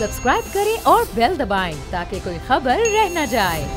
Subscribe करें और bell दबाएं ताकि कोई खबर रह न जाए।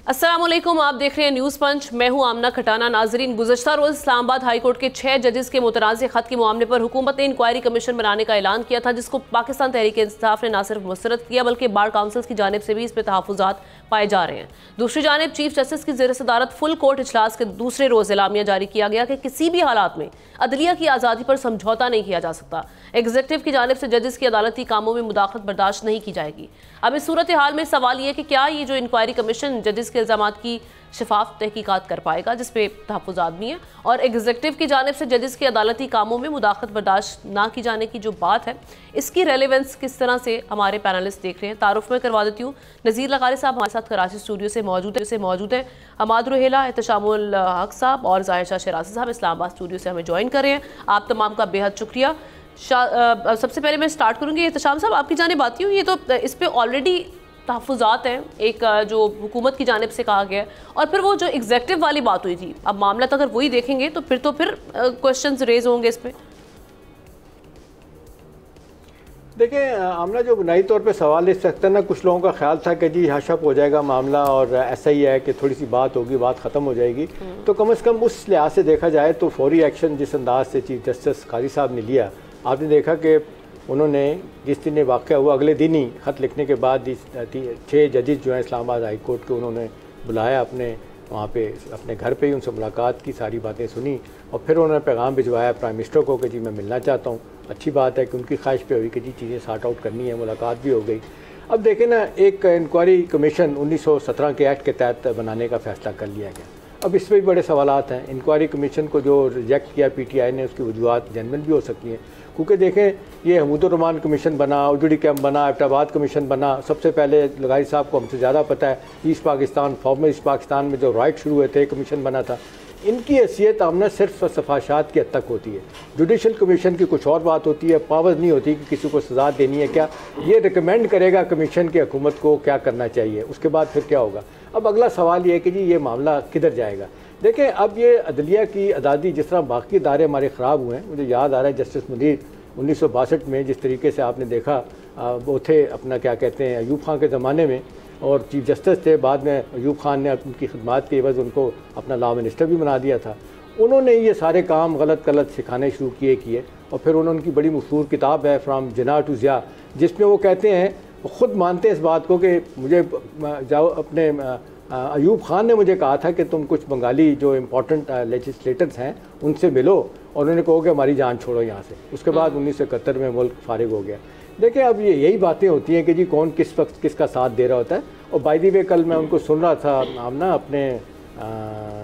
अस्सलामुअलैकुम, आप देख रहे हैं न्यूज़ पंच। मैं हूं आमना खटाना। नाजरीन, गुज़श्ता रोज़ इस्लामाबाद हाई कोर्ट के 6 जजेस के मुतनाज़ ख़त के मामले पर हुकूमत ने इंक्वायरी कमीशन बनाने का ऐलान किया था, जिसको पाकिस्तान तहरीक इंसाफ ने न सिर्फ मुस्तरद किया बल्कि बार काउंसिल की जानिब से भी इस पर तहफ़्फ़ुज़ात पाए जा रहे हैं। दूसरी जानिब चीफ जस्टिस की ज़ेर सदारत फुल कोर्ट इजलास के दूसरे रोज़ एलामिया जारी किया गया कि किसी भी हालात में अदलिया की आज़ादी पर समझौता नहीं किया जा सकता। एग्जीक्यूटिव की जानिब से जजेस की अदालती कामों में मुदाखलत बर्दाश्त नहीं की जाएगी। अब इस सूरत हाल में सवाल ये कि क्या ये जो इंक्वायरी कमीशन जजेस के इल्ज़ामात की शफाफ तहकीकात कर पाएगा, जिस पे तहफ़्फ़ुज़ात भी हैं, और एग्जीक्यूटिव की जानिब से जजेस की अदालती कामों में मुदाखलत बर्दाश्त ना की जाने की जो बात है, इसकी रेलेवेंस किस तरह से हमारे पैनलिस्ट देख रहे हैं। तारुफ में करवा देती हूँ। नज़ीर लगारी साहब हमारे साथ कराची स्टूडियो से मौजूद हैं। हमाद रुहेला, एहतशामुल हक साहब और ज़ाहिर शरासी साहब इस्लामाबाद स्टूडियो से हमें ज्वाइन कर रहे हैं। आप तमाम का बेहद शुक्रिया। सबसे पहले मैं स्टार्ट करूँगी एहतशाम साहब, आपकी जानिब आती हूँ। ये तो इस पर ऑलरेडी तहफ़्फ़ुज़ात हैं, एक जो हुकूमत की जानिब से कहा गया, और फिर वो जो एग्जीक्यूटिव वाली बात हुई थी, अब मामला तो अगर वही देखेंगे तो फिर क्वेश्चंस रेज होंगे इस पर। देखिए आमना, जो बुनियादी तौर पे सवाल इस सकता है ना, कुछ लोगों का ख्याल था कि जी हशप हो जाएगा मामला और ऐसा ही है कि थोड़ी सी बात होगी, बात ख़त्म हो जाएगी। तो कम से कम उस लिहाज से देखा जाए तो फौरी एक्शन जिस अंदाज से चीफ जस्टिस काजी साहब ने लिया, आपने देखा कि उन्होंने जिस दिन वाक़या हुआ अगले दिन ही ख़त लिखने के बाद 6 जजेस जो हैं इस्लामाबाद हाई कोर्ट के, उन्होंने बुलाया अपने वहाँ पे अपने घर पे ही, उनसे मुलाकात की, सारी बातें सुनी और फिर उन्होंने पैगाम भिजवाया प्राइम मिनिस्टर को कि जी मैं मिलना चाहता हूँ। अच्छी बात है कि उनकी ख्वाहिश पे हुई कि जी चीज़ें सॉर्ट आउट करनी है, मुलाकात भी हो गई। अब देखें ना, एक इंक्वायरी कमीशन 1917 के एक्ट के तहत बनाने का फ़ैसला कर लिया गया। अब इसमें भी बड़े सवालात हैं। इंक्वायरी कमीशन को जो रिजेक्ट किया PTI ने, उसकी वजूहत जेन्युइन भी हो सकती हैं, क्योंकि देखें ये हमूदुर्रहमान कमीशन बना, उजड़ी कैम्प बना, एबटाबाद कमीशन बना। सबसे पहले लगारी साहब को हमसे ज़्यादा पता है, east Pakistan, farmer east Pakistan में जो राइट शुरू हुए थे कमीशन बना था। इनकी हैसियत आमना सिर्फ सफाशात की हद तक होती है। जुडिशल कमीशन की कुछ और बात होती है, पावर नहीं होती कि किसी को सज़ा देनी है। क्या ये रिकमेंड करेगा कमीशन की हुकूमत को क्या करना चाहिए, उसके बाद फिर क्या होगा। अब अगला सवाल ये है कि जी ये मामला किधर जाएगा। देखें, अब ये अदलिया की आज़ादी, जिस तरह बाकी इदारे हमारे ख़राब हुए हैं, मुझे याद आ रहा है जस्टिस मुनीर 1962 में जिस तरीके से आपने देखा, वो थे अपना क्या कहते हैं अयूब खान के ज़माने में, और चीफ जस्टिस थे। बाद में अयूब खान ने उनकी खिदमात के एवज़ उनको अपना लॉ मिनिस्टर भी बना दिया था। उन्होंने ये सारे काम गलत सिखाने शुरू किए और फिर उन्होंने उनकी बड़ी मशहूर किताब है फ्राम जिना टू ज़िया, जिसमें वो कहते हैं, वो ख़ुद मानते हैं इस बात को कि मुझे जाओ अपने अयूब खान ने मुझे कहा था कि तुम कुछ बंगाली जो इम्पोर्टेंट लेजिस्लेटर्स हैं उनसे मिलो और उन्होंने कहो कि हमारी जान छोड़ो यहाँ से। उसके बाद 1971 में मुल्क फारिग हो गया। देखिए, अब ये यही बातें होती हैं कि जी कौन किस वक्त किसका साथ दे रहा होता है। और बाय द वे कल मैं उनको सुन रहा था आमना, अपने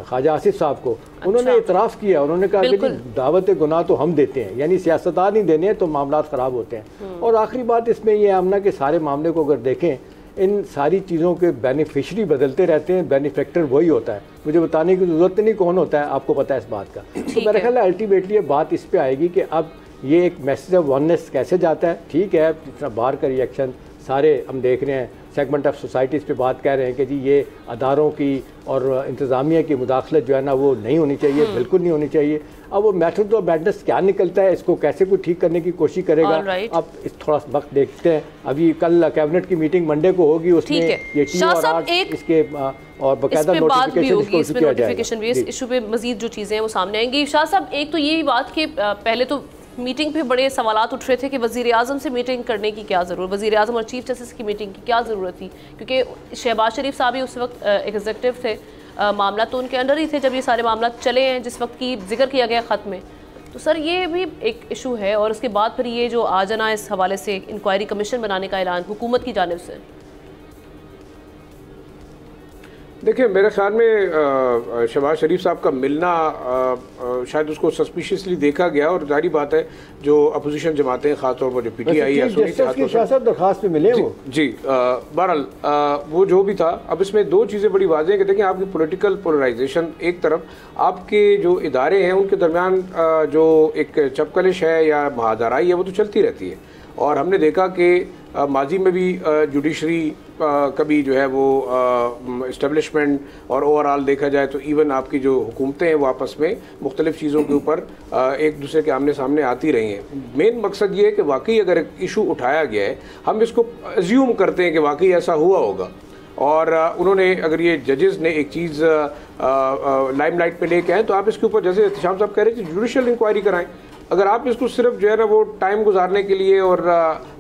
ख्वाजा आसिफ साहब को, उन्होंने इतराफ़ किया, उन्होंने कहा कि दावत गुनाह तो हम देते हैं, यानी सियासतदान नहीं देने हैं तो मामला ख़राब होते हैं। और आखिरी बात इसमें यह आमना कि सारे मामले को अगर देखें, इन सारी चीज़ों के बेनिफिशरी बदलते रहते हैं, बेनिफिक्टर वही होता है। मुझे बताने की ज़रूरत नहीं कौन होता है, आपको पता है इस बात का। तो मेरा ख्याल है अल्टीमेटली ये बात इस पर आएगी कि अब ये एक मैसेज ऑफ वननेस कैसे जाता है। ठीक है, जितना बाहर का रिएक्शन सारे हम देख रहे हैं, सेगमेंट ऑफ सोसाइटीज़ पे बात कह रहे हैं कि जी ये अदारों की और इंतज़ामिया की मुदाखलत जो है ना वो नहीं होनी चाहिए, बिल्कुल नहीं होनी चाहिए। अब वो मेथड ऑफ मैडनेस क्या निकलता है, इसको कैसे कोई ठीक करने की कोशिश करेगा। अब इस थोड़ा वक्त देखते हैं। अभी कल कैबिनेट की मीटिंग मंडे को होगी, उसमें ये T और R इसके और बाकायदा नोटिफिकेशन भी इस इशू पे मजीद जो चीज़ें हैं वो सामने आएंगी। शाह साहब, एक तो यही बात कि पहले तो मीटिंग पे बड़े सवालात उठ रहे थे कि वज़ीर आज़म से मीटिंग करने की क्या ज़रूरत, वज़ीर आज़म और चीफ जस्टिस की मीटिंग की क्या ज़रूरत थी, क्योंकि शहबाज शरीफ साहब ही उस वक्त एग्जीक्यूटिव थे, मामला तो उनके अंडर ही थे जब ये सारे मामला चले हैं जिस वक्त की जिक्र किया गया ख़त में। तो सर ये भी एक इशू है। और उसके बाद फिर ये जो आ जाना इस हवाले से इंक्वायरी कमीशन बनाने का ऐलान हुकूमत की जानिब से। देखिए, मेरे ख्याल में शहबाज शरीफ साहब का मिलना शायद उसको सस्पिशियसली देखा गया, और जारी बात है जो अपोजिशन जमातें हैं, खासतौर पर जो PTI है, दरखास्त में मिले वो जी बहरहाल वो जो भी था। अब इसमें दो चीज़ें बड़ी वाज़ेह हैं कि देखिए, आपकी पॉलिटिकल पोलराइजेशन एक तरफ, आपके जो इदारे हैं उनके दरमियान जो एक चपकलिश है या महादाराई है वो तो चलती रहती है। और हमने देखा कि माजी में भी जुडिशरी कभी जो है वो इस्टेब्लिशमेंट और ओवरऑल देखा जाए तो इवन आपकी जो हुकूमतें हैं वो आपस में मुख्तलिफ चीज़ों के ऊपर एक दूसरे के आमने सामने आती रही हैं। मेन मकसद ये है कि वाकई अगर एक इशू उठाया गया है, हम इसको अज्यूम करते हैं कि वाकई ऐसा हुआ होगा, और उन्होंने अगर ये जजेस ने एक चीज़ लाइमलाइट पे लेके आए तो आप इसके ऊपर, जैसे एहतशाम साहब कह रहे थे, जुडिशल इंक्वायरी कराएं। अगर आप इसको सिर्फ जो है ना वो टाइम गुजारने के लिए और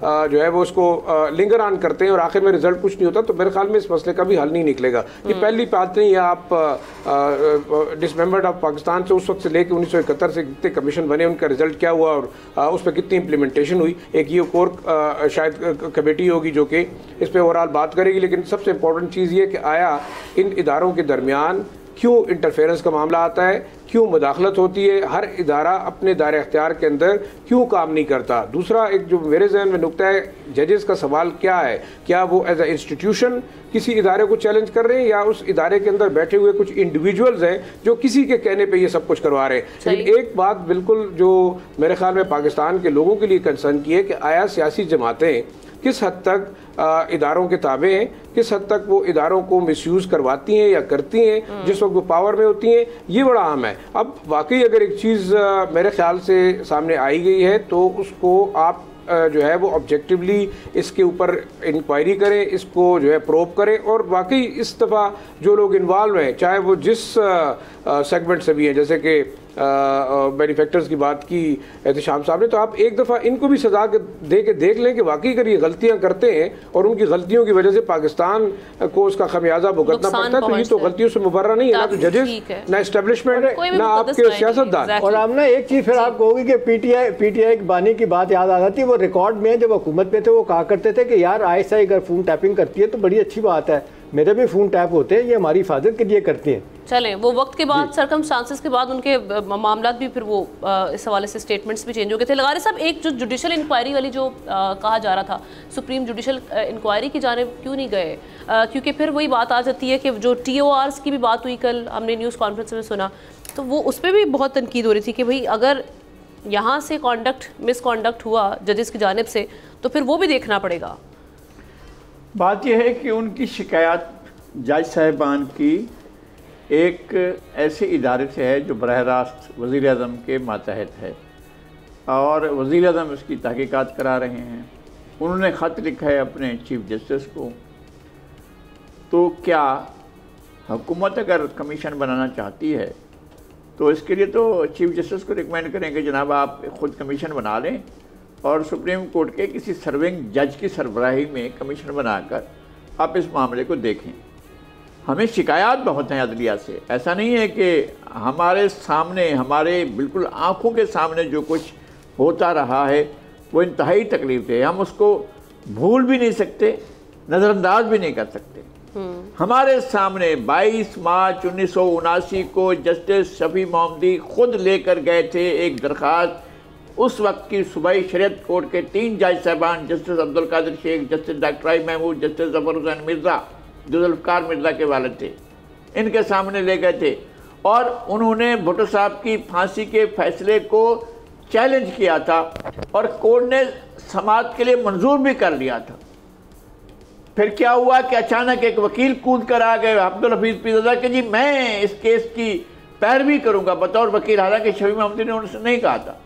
जो है वो उसको लिंगर ऑन करते हैं और आखिर में रिजल्ट कुछ नहीं होता, तो मेरे ख्याल में इस मसले का भी हल नहीं निकलेगा। ये पहली बात नहीं है, आप डिसमेंबर्ड ऑफ पाकिस्तान से उस वक्त से लेकर 1971 से कितने कमीशन बने, उनका रिजल्ट क्या हुआ और उस पर कितनी इंप्लीमेंटेशन हुई, एक ये कोर शायद कमेटी होगी जो कि इस पर ओवरऑल बात करेगी। लेकिन सबसे इंपॉर्टेंट चीज़ ये कि आया इन इदारों के दरमियान क्यों इंटरफेरेंस का मामला आता है, क्यों मुदाखलत होती है, हर इदारा अपने दायरे अख्तियार के अंदर क्यों काम नहीं करता। दूसरा एक जो मेरे जहन में नुक्ता है, जजेस का सवाल क्या है, क्या वो एज ए इंस्टीट्यूशन किसी इदारे को चैलेंज कर रहे हैं या उस इदारे के अंदर बैठे हुए कुछ इंडिविजुअल्स हैं जो किसी के कहने पे ये सब कुछ करवा रहे हैं। लेकिन एक बात बिल्कुल जो मेरे ख्याल में पाकिस्तान के लोगों के लिए कंसर्न की है कि आया सियासी जमातें किस हद तक इदारों के ताबे हैं, किस हद तक वो इदारों को मिसयूज़ करवाती हैं या करती हैं जिस वक्त वो पावर में होती हैं, ये बड़ा अहम है। अब वाकई अगर एक चीज़ मेरे ख्याल से सामने आई गई है तो उसको आप जो है वो ऑब्जेक्टिवली इसके ऊपर इंक्वायरी करें, इसको जो है प्रोब करें, और वाकई इस दफ़ा जो लोग इन्वॉल्व हैं, चाहे वो जिस सेगमेंट से भी हैं, जैसे कि बेनिफेक्टर्स की बात की एहतशाम साहब ने, तो आप एक दफ़ा इनको भी सजा दे के देख लें कि वाकई अगर ये गलतियां करते हैं और उनकी गलतियों की वजह से पाकिस्तान को उसका खमियाजा भुगतना पड़ता है, तो ये तो गलतियों से मुबर्रा नहीं है, ना तो जजेस, ना एस्टेब्लिशमेंट, ना आपके सियासतदान। और आप ना एक चीज़ फिर आप कहोगे कि पीटीआई की बानी की बात याद आ जाती है। वो रिकॉर्ड में जब हुकूमत में थे वो कहा करते थे कि यार ISI अगर फ़ोन टैपिंग करती है तो बड़ी अच्छी बात है, मेरे भी फ़ोन टैप होते हैं, ये हमारी हिफाजत के लिए करती हैं। चलें, वो वक्त के बाद सरकमस्टांसेस के बाद उनके मामला भी फिर वो इस हवाले से स्टेटमेंट्स भी चेंज हो गए थे। लगारे साहब, एक जो जुडिशल इंक्वायरी वाली जो कहा जा रहा था, सुप्रीम जुडिशल इंक्वायरी की जानिब क्यों नहीं गए? क्योंकि फिर वही बात आ जाती है कि जो TORs की भी बात हुई, कल हमने न्यूज़ कॉन्फ्रेंस में सुना, तो वो उस पर भी बहुत तनकीद हो रही थी कि भाई अगर यहाँ से मिसकॉन्डक्ट हुआ जजेस की जानिब से तो फिर वो भी देखना पड़ेगा। बात यह है कि उनकी शिकायत जज साहिबान की एक ऐसे इदारे से है जो बरह रास्त वज़ीर आज़म के मातहत है और वज़ीर आज़म इसकी तहकीकात करा रहे हैं। उन्होंने ख़त लिखा है अपने चीफ जस्टिस को। तो क्या हुकूमत अगर कमीशन बनाना चाहती है तो इसके लिए तो चीफ जस्टिस को रिकमेंड करेंगे, जनाब आप ख़ुद कमीशन बना लें और सुप्रीम कोर्ट के किसी सर्विंग जज की सरबराही में कमीशन बनाकर आप इस मामले को देखें। हमें शिकायत बहुत हैं अदलिया से, ऐसा नहीं है कि हमारे सामने, हमारे बिल्कुल आँखों के सामने जो कुछ होता रहा है वो इंतहाई तकलीफ है, हम उसको भूल भी नहीं सकते, नज़रअंदाज भी नहीं कर सकते। हमारे सामने 22 मार्च 1979 को जस्टिस शफी मोहम्मदी खुद लेकर गए थे एक दरख्वास्त। उस वक्त की सूबाई शरीयत कोर्ट के 3 जज साहबान, justice Abdul Qadir Sheikh, justice doctor I Mahmood, justice Zafar Hussain Mirza जो जुल्फ़िकार मिर्ज़ा के वालिद थे, इनके सामने ले गए थे और उन्होंने भुट्टो साहब की फांसी के फैसले को चैलेंज किया था और कोर्ट ने समाअत के लिए मंजूर भी कर लिया था। फिर क्या हुआ कि अचानक एक वकील कूद कर आ गए, अब्दुल हफीज़ पीरज़ादा, कि जी मैं इस केस की पैरवी करूँगा बतौर वकील, हालांकि शफी मोहम्मदी ने उनसे नहीं कहा था।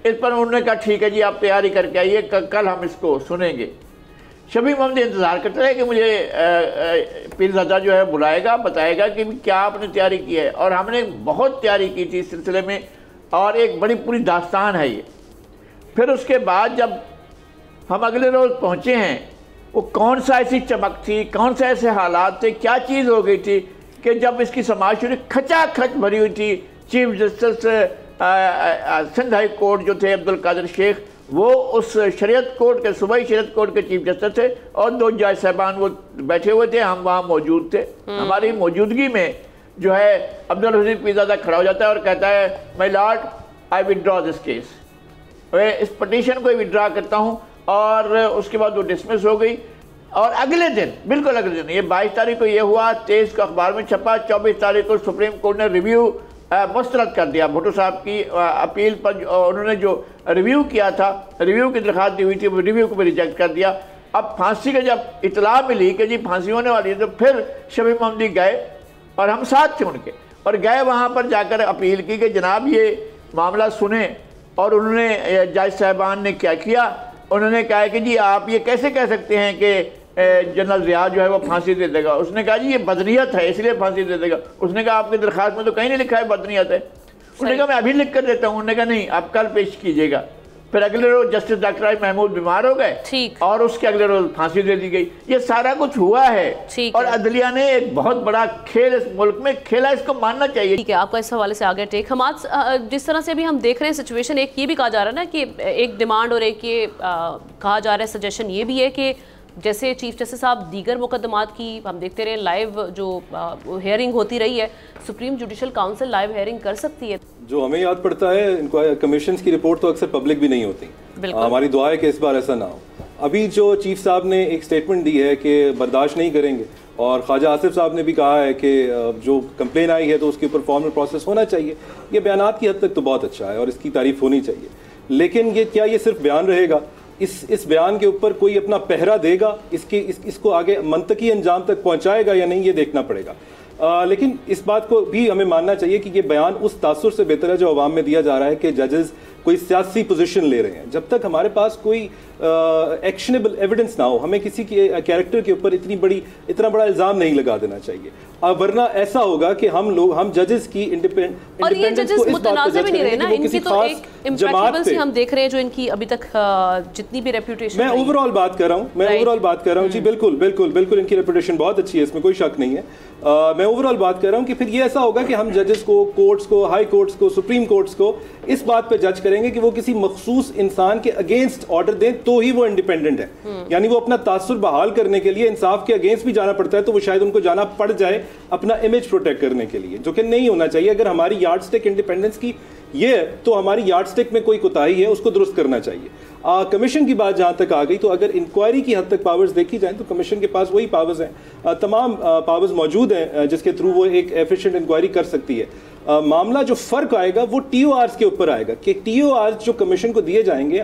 इस पर उन्होंने कहा ठीक है जी आप तैयारी करके आइए, कल हम इसको सुनेंगे। शफी मोहम्मदी इंतज़ार करते रहे कि मुझे पीरज़ादा जो है बुलाएगा, बताएगा कि क्या आपने तैयारी की है, और हमने बहुत तैयारी की थी इस सिलसिले में और एक बड़ी पूरी दास्तान है ये। फिर उसके बाद जब हम अगले रोज़ पहुँचे हैं, वो कौन सा ऐसी चमक थी, कौन से ऐसे हालात थे, क्या चीज़ हो गई थी कि जब इसकी समाअत शुरू खचाखच भरी हुई थी। Chief justice Sindh high court जो थे अब्दुल कादिर शेख, वो उस शरीयत कोर्ट के, सूबाई शरीयत कोर्ट के चीफ जस्टिस थे और 2 जज साहबान वो बैठे हुए थे, हम वहाँ मौजूद थे। हमारी मौजूदगी में जो है अब्दुल हफीज़ पीरज़ादा खड़ा हो जाता है और कहता है my Lord I withdraw this case, मैं इस पटिशन को विड्रॉ करता हूँ। और उसके बाद वो डिसमिस हो गई और अगले दिन, बिल्कुल अगले दिन, ये 22 तारीख को ये हुआ, 23 को अखबार में छपा, 24 तारीख को सुप्रीम कोर्ट ने रिव्यू मुस्तरद कर दिया भुट्टो साहब की अपील पर। उन्होंने जो रिव्यू किया था, रिव्यू की दरख्वास्त दी हुई थी, वो रिव्यू को भी रिजेक्ट कर दिया। अब फांसी का जब इतला मिली कि जी फांसी होने वाली है, तो फिर शबीर मोहम्मदी गए और हम साथ थे उनके, और गए वहाँ पर जाकर अपील की कि जनाब ये मामला सुने। और उन्होंने जज साहबान ने क्या किया, उन्होंने कहा कि जी आप ये कैसे कह सकते हैं कि जनरल रियाज जो है वो फांसी दे देगा। उसने कहा जी ये बदनीयत है इसलिए फांसी दे देगा। उसने कहा आपकी दरख्वास्त में तो कहीं नहीं लिखा है बदनीयत है। उन्होंने कहा मैं अभी लिख कर देता हूँ। उन्होंने कहा नहीं आप कल पेश कीजिएगा। फिर अगले रोज जस्टिस डॉक्टर आई महमूद बीमार हो गए और उसके अगले रोज फांसी दे दी गई। ये सारा कुछ हुआ है और अदलिया ने एक बहुत बड़ा खेल इस मुल्क में खेला, इसको मानना चाहिए। ठीक है, आपका इस हवाले से आगे टेक। हम आज जिस तरह से अभी हम देख रहे हैं सिचुएशन, एक ये भी कहा जा रहा है ना कि एक डिमांड और एक ये कहा जा रहा है, सजेशन ये भी है कि जैसे चीफ जस्टिस साहब दीगर मुकदमात की हम देखते रहे लाइव जो हेयरिंग होती रही है, supreme judicial council live hearing कर सकती है। जो हमें याद पड़ता है कमीशन की रिपोर्ट तो अक्सर पब्लिक भी नहीं होती। हमारी दुआ है कि इस बार ऐसा ना हो। अभी जो चीफ साहब ने एक स्टेटमेंट दी है कि बर्दाश्त नहीं करेंगे, और ख्वाजा आसिफ साहब ने भी कहा है कि जो कंप्लेन आई है तो उसके ऊपर फॉर्मल प्रोसेस होना चाहिए। ये बयानात की हद तक तो बहुत अच्छा है और इसकी तारीफ होनी चाहिए, लेकिन क्या ये सिर्फ बयान रहेगा? इस बयान के ऊपर कोई अपना पहरा देगा, इसको आगे मंतकी अंजाम तक पहुंचाएगा या नहीं, ये देखना पड़ेगा। लेकिन इस बात को भी हमें मानना चाहिए कि ये बयान उस तासुर से बेहतर है जो अवाम में दिया जा रहा है कि जजेस कोई सियासी पोजीशन ले रहे हैं। जब तक हमारे पास कोई एक्शनेबल एविडेंस ना हो, हमें किसी के कैरेक्टर के ऊपर इतना बड़ा इल्जाम नहीं लगा देना चाहिए, वरना ऐसा होगा कि हम जजेस की इंडिपेंडेंस को इस बात पे जज करेंगे कि वो किसी खास जमात पे हम देख रहे हैं जो इनकी अभी तक जितनी भी रेपुटेशन। मैं ओवरऑल बात कर रहा हूँ जी, बिल्कुल इनकी रेपुटेशन बहुत अच्छी है, इसमें कोई शक नहीं है। मैं ओवरऑल बात कर रहा हूँ कि फिर ये ऐसा होगा कि हम जजेस को, कोर्ट्स को, हाई कोर्ट्स को, सुप्रीम कोर्ट्स को इस बात पे जज करेंगे कि वो किसी मखसूस इंसान के अगेंस्ट ऑर्डर दें तो ही वो इंडिपेंडेंट है। यानी वो अपना तासुर बहाल करने के लिए इंसाफ के अगेंस्ट भी जाना पड़ता है तो वो शायद उनको जाना पड़ जाए अपना इमेज प्रोटेक्ट करने के लिए, जो कि नहीं होना चाहिए। अगर हमारी यार्डस्टिक इंडिपेंडेंस की ये है तो हमारी यार्डस्टिक में कोई कोताही है, उसको दुरुस्त करना चाहिए। कमीशन की बात जहां तक आ गई तो अगर इंक्वायरी की हद तक पावर्स देखी जाए तो कमीशन के पास वही पावर्स हैं, तमाम पावर्स मौजूद हैं जिसके थ्रू वो एक एफिशिएंट इंक्वायरी कर सकती है। मामला जो फर्क आएगा वो TORs के ऊपर आएगा कि TORs जो कमीशन को दिए जाएंगे,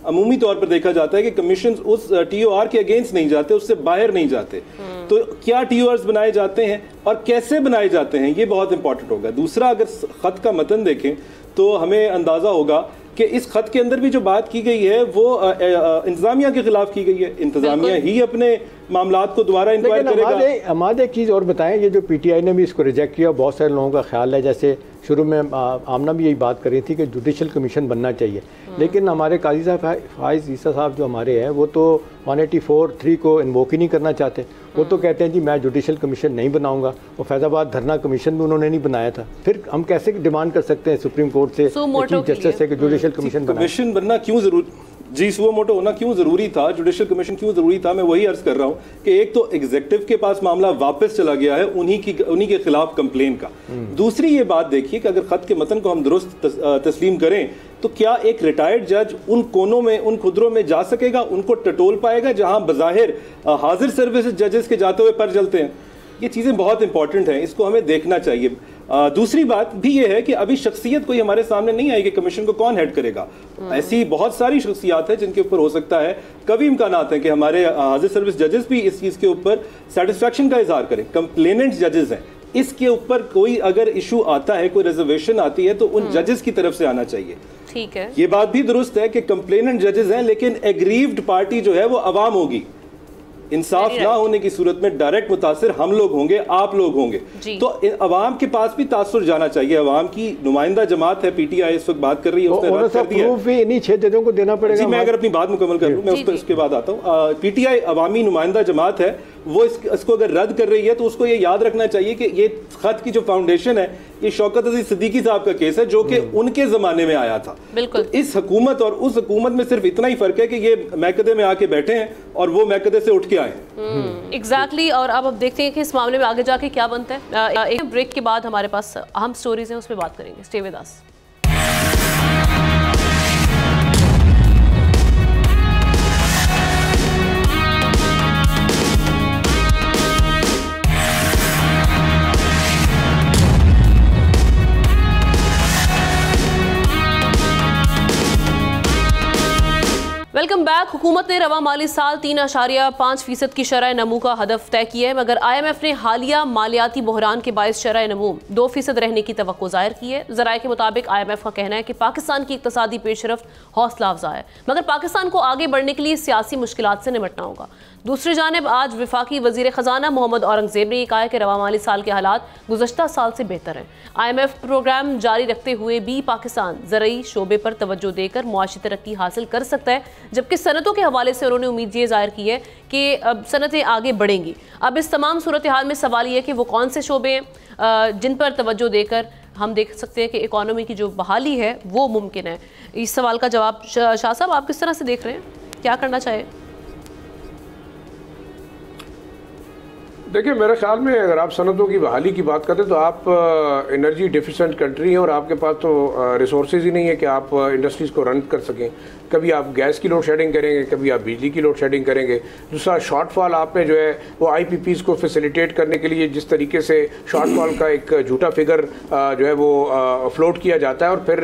अमूमी तौर पर देखा जाता है कि कमीशन उस TOR के अगेंस्ट नहीं जाते, उससे बाहर नहीं जाते। तो क्या TORs बनाए जाते हैं और कैसे बनाए जाते हैं, ये बहुत इंपॉर्टेंट होगा। दूसरा, अगर खत का मतन देखें तो हमें अंदाजा होगा कि इस खत के अंदर भी जो बात की गई है वो इंतजामिया के खिलाफ की गई है। इंतजामिया ही अपने मामलात को दोबारा इंक्वायर करेगा। हमारे एक चीज़ और बताएं, ये जो PTI ने भी इसको रिजेक्ट किया, बहुत सारे लोगों का ख्याल है, जैसे शुरू में आमना भी यही बात कर रही थी कि जुडिशल कमीशन बनना चाहिए, लेकिन हमारे काजी साहब फाइज ईसा साहब जो हमारे हैं वो तो 184(3) को इन्वोक ही नहीं करना चाहते। वो तो कहते हैं जी मैं जुडिशल कमीशन नहीं बनाऊंगा, और फैज़ाबाद धरना कमीशन भी उन्होंने नहीं बनाया था। फिर हम कैसे डिमांड कर सकते हैं सुप्रीम कोर्ट से, चीफ जस्टिस से कि जुडिशल कमीशन बनना क्यों जरूरी जी, सुओ मोटो होना क्यों जरूरी था, जुडिशल कमीशन क्यों जरूरी था? मैं वही अर्ज कर रहा हूं कि एक तो एग्जीक्यूटिव के पास मामला वापस चला गया है उन्हीं के खिलाफ कंप्लेन का। दूसरी ये बात देखिए कि अगर खत के मतन को हम दुरुस्त तस्लीम करें तो क्या एक रिटायर्ड जज उन कोनों में, उन खुदरों में जा सकेगा, उनको टटोल पाएगा जहां बज़ाहिर हाजिर सर्विस जजेस के जाते हुए पर जलते हैं? ये चीज़ें बहुत इंपॉर्टेंट हैं, इसको हमें देखना चाहिए। दूसरी बात भी ये है कि अभी शख्सियत कोई हमारे सामने नहीं आई कि कमीशन को कौन हेड करेगा। ऐसी बहुत सारी शख्सियात है जिनके ऊपर हो सकता है, कभी इम्कानात हैं कि हमारे हाजिर सर्विस जजेस भी इस चीज़ के ऊपर सेटिस्फैक्शन का इजहार करें। कंप्लेनेंट जजेस हैं, इसके ऊपर कोई अगर इशू आता है, कोई रिजर्वेशन आती है तो उन जजेस की तरफ से आना चाहिए। ठीक है, ये बात भी दुरुस्त है कि कंप्लेनेंट जजेस हैं, लेकिन एग्रीव्ड पार्टी जो है वो अवाम होगी। इंसाफ ना होने की सूरत में डायरेक्ट मुतासिर हम लोग होंगे, आप लोग होंगे। तो अवाम के पास भी तासुर जाना चाहिए। अवाम की नुमाइंदा जमात है PTI इस वक्त बात कर रही है, उसने रद्द कर दिया है। इन्हीं 6 जजों को देना पड़ेगा। मैं अगर अपनी बात मुकम्मल कर लूं, मैं उसके बाद आता हूँ। PTI अवामी नुमाइंदा जमात है, वो इसको अगर रद्द कर रही है तो उसको ये याद रखना चाहिए कि ये खत की जो फाउंडेशन है ये शौकत अजीज सिद्दीकी साहब का केस है जो कि उनके जमाने में आया था। बिल्कुल। तो इस हुकूमत और उस हुकूमत में सिर्फ इतना ही फर्क है कि ये महकदे में आके बैठे हैं और वो महकदे से उठ के आए हैं। एग्जैक्टली। और अब देखते हैं कि इस मामले में आगे जाके क्या बनता है। एक ब्रेक के बाद हमारे पास अहम स्टोरीज हैं, उस पर बात करेंगे। Stay with us. Welcome back. हुकूमत ने रवा माली साल 3.5% की शरह नमू का हदफ तय किया है, मगर IMF ने हालिया मालियाती बहरान के बायस शरह नमू 2% रहने की तवक्को जाहिर की है। ज़राए के मुताबिक IMF का कहना है कि पाकिस्तान की इक़्तिसादी पेशरफ्त हौसला अफजा है, मगर पाकिस्तान को आगे बढ़ने के लिए सियासी मुश्किलात से निपटना होगा। दूसरी जानिब आज वफाकी वज़ीर ख़जाना मोहम्मद औरंगज़ेब ने कहा है कि रवा माली साल के हालात गुज़श्ता साल से बेहतर हैं। IMF प्रोग्राम जारी रखते हुए भी पाकिस्तान ज़रूरी शोबे पर तवज्जो देकर मुआशी तरक्की हासिल कर सकता है, जबकि सनतों के हवाले से उन्होंने उम्मीद ये जाहिर की है कि अब सनतें आगे बढ़ेंगी। अब इस तमाम सूरत हाल में सवाल ये है कि वो कौन से शोबे हैं जिन पर तवज्जो देकर हम देख सकते हैं कि इकॉनमी की जो बहाली है वो मुमकिन है। इस सवाल का जवाब शाह साहब आप किस तरह से देख रहे हैं, क्या करना चाहिए? देखिए, मेरे ख्याल में अगर आप सनतों की बहाली की बात करते हैं तो आप एनर्जी डिफिशेंट कंट्री हैं और आपके पास तो रिसोर्सेज ही नहीं है कि आप इंडस्ट्रीज़ को रन कर सकें। कभी आप गैस की लोड शेडिंग करेंगे, कभी आप बिजली की लोड शेडिंग करेंगे। दूसरा, शॉर्टफॉल आप में जो है वो IPPs को फैसिलिटेट करने के लिए जिस तरीके से शॉर्टफॉल का एक झूठा फिगर जो है वो फ्लोट किया जाता है और फिर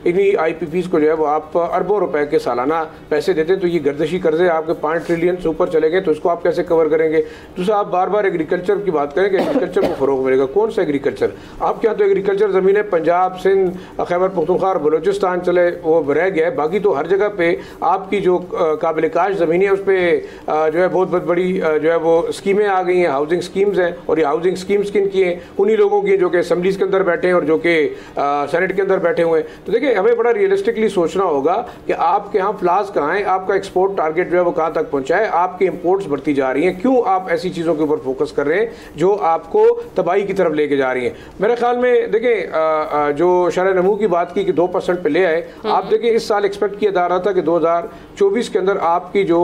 इन्हीं IPPs को जो है वो आप अरबों रुपए के सालाना पैसे देते हैं, तो ये गर्दशी कर्जे आपके 5 ट्रिलियन से ऊपर चले गए, तो इसको आप कैसे कवर करेंगे? दूसरा, आप बार बार एग्रीकल्चर की बात करें कि एग्रीकल्चर को फरोग मिलेगा। कौन सा एग्रीकल्चर? आपके यहाँ तो एग्रीकल्चर ज़मीन है, पंजाब, सिंध, खैबर पख्तूनख्वा और बलूचिस्तान चले वो रह गया है, बाकी तो हर जगह पे आपकी जो काबिल काश ज़मीन है उस पर जो है बहुत बड़ी जो है वो स्कीमें आ गई हैं, हाउसिंग स्कीम्स हैं। और ये हाउसिंग स्कीम्स किन की हैं? उन्हीं लोगों की जो कि असम्बलीज़ के अंदर बैठे हैं और जो कि सेनेट के अंदर बैठे हुए हैं। तो देखिए, हमें बड़ा रियलिस्टिकली सोचना होगा कि आपके यहाँ फ्लास कहाँ हैं, आपका एक्सपोर्ट टारगेट जो है वो कहाँ तक पहुँचा है, आपकी इम्पोर्ट्स बढ़ती जा रही हैं, क्यों आप ऐसी चीज़ों के ऊपर फोकस कर रहे हैं जो आपको तबाही की तरफ लेके जा रही हैं? मेरे ख्याल में देखिए, जो शरह नमू की बात की कि 2% पे ले आए, आप देखिए इस साल एक्सपेक्ट किया जा रहा था कि 2024 के अंदर आपकी जो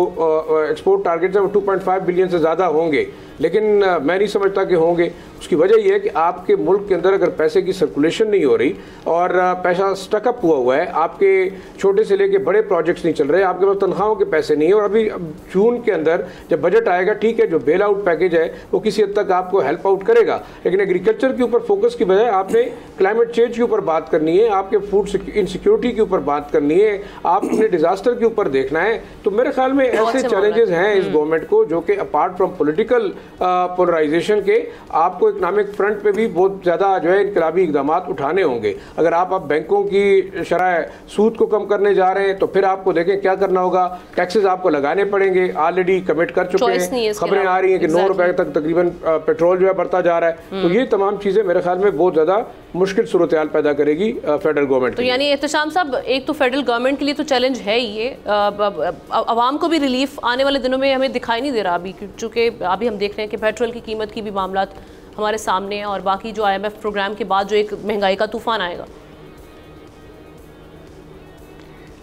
एक्सपोर्ट टारगेट है वो 2.5 बिलियन से ज़्यादा होंगे, लेकिन मैं नहीं समझता कि होंगे। उसकी वजह यह है कि आपके मुल्क के अंदर अगर पैसे की सर्कुलेशन नहीं हो रही और पैसा स्टकअप हुआ है, आपके छोटे से लेके बड़े प्रोजेक्ट्स नहीं चल रहे, आपके पास तनख्वाहों के पैसे नहीं है। और अभी जून के अंदर जब बजट आएगा, ठीक है, जो बेल आउट पैकेज है वो किसी हद तक आपको हेल्प आउट करेगा, लेकिन एग्रीकल्चर के ऊपर फोकस की बजाय आपने क्लाइमेट चेंज के ऊपर बात करनी है, आपके फूड इनसिक्योरिटी के ऊपर बात करनी है, आपने डिजास्टर के ऊपर देखना है। तो मेरे ख्याल में ऐसे चैलेंजेस हैं इस गवर्नमेंट को जो कि अपार्ट फ्रॉम पॉलिटिकल पोलराइजेशन के आपको इकोनॉमिक फ्रंट पे भी बहुत ज़्यादा जो है इनकलाबी इकदाम उठाने होंगे। अगर आप बैंकों की शरह सूद को कम करने जा रहे हैं तो फिर आपको देखें क्या करना होगा, टैक्सेस आपको लगाने पड़ेंगे, ऑलरेडी कमिट कर चुके हैं, खबरें आ रही हैं कि 9 रुपए तक तकरीबन पेट्रोल जो है बढ़ता जा रहा है। तो ये तमाम चीज़ें मेरे ख्याल में बहुत ज़्यादा मुश्किल सूरत हाल पैदा करेगी फेडरल गवर्नमेंट। तो यानी एहतशाम साहब, एक तो फेडरल गवर्नमेंट के लिए तो चैलेंज है ही ये, आवाम को भी रिलीफ आने वाले दिनों में हमें दिखाई नहीं दे रहा अभी, चूँकि अभी हम देख रहे हैं कि पेट्रोल की कीमत की भी मामलात हमारे सामने हैं और बाकी जो IMF प्रोग्राम के बाद जो एक महंगाई का तूफान आएगा।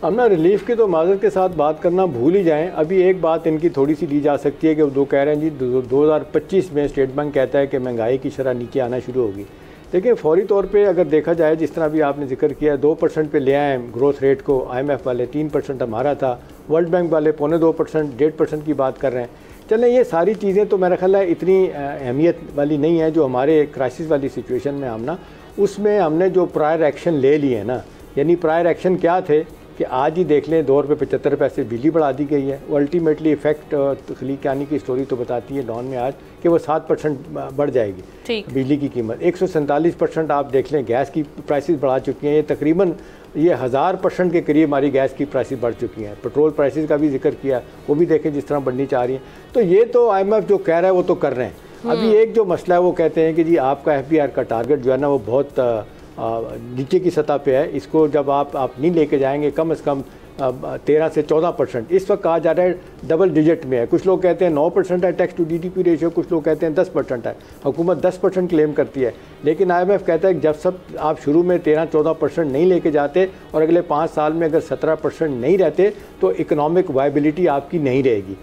हम ना रिलीफ की तो माजरत के साथ बात करना भूल ही जाएं। अभी एक बात इनकी थोड़ी सी ली जा सकती है कि वो कह रहे हैं जी 2025 में स्टेट बैंक कहता है कि महंगाई की शरह नीचे आना शुरू होगी। देखिए, फौरी तौर पे अगर देखा जाए, जिस तरह भी आपने जिक्र किया, 2% पे ले आए ग्रोथ रेट को, IMF वाले 3% हमारा था, वर्ल्ड बैंक वाले 2.25%, 1.5% की बात कर रहे हैं। चलें, ये सारी चीज़ें तो मेरा ख्याल है इतनी अहमियत वाली नहीं है। जो हमारे क्राइसिस वाली सिचुएशन में हम ना, उसमें हमने जो प्रायर एक्शन ले लिए ना, यानी प्रायर एक्शन क्या थे कि आज ही देख लें, 2 रुपये 75 पैसे बिजली बढ़ा दी गई है। वो अल्टीमेटली इफेक्ट तख्लीक आने की स्टोरी तो बताती है डॉन में आज कि वो 7% बढ़ जाएगी बिजली की कीमत। 147% आप देख लें गैस की प्राइसेस बढ़ा चुकी हैं। ये तकरीबन 1000% के करीब हमारी गैस की प्राइसेस बढ़ चुकी हैं। पेट्रोल प्राइसेस का भी जिक्र किया, वो भी देखें जिस तरह बढ़नी चाह रही हैं। तो ये तो IMF जो कह रहा है वो तो कर रहे हैं। अभी एक जो मसला है वो कहते हैं कि जी आपका FBR का टारगेट जो है ना वो बहुत नीचे की सतह पे है, इसको जब आप नहीं लेके जाएंगे कम से कम 13 से 14%। इस वक्त कहा जा रहा है डबल डिजिट में है। कुछ लोग कहते हैं 9% है टैक्स टू GDP रेशियो, कुछ लोग कहते हैं 10% है। हुकूमत 10% क्लेम करती है, लेकिन IMF कहता है कि जब सब आप शुरू में 13-14% नहीं लेके जाते और अगले 5 साल में अगर 17% नहीं रहते तो इकोनॉमिक वायबिलिटी आपकी नहीं रहेगी।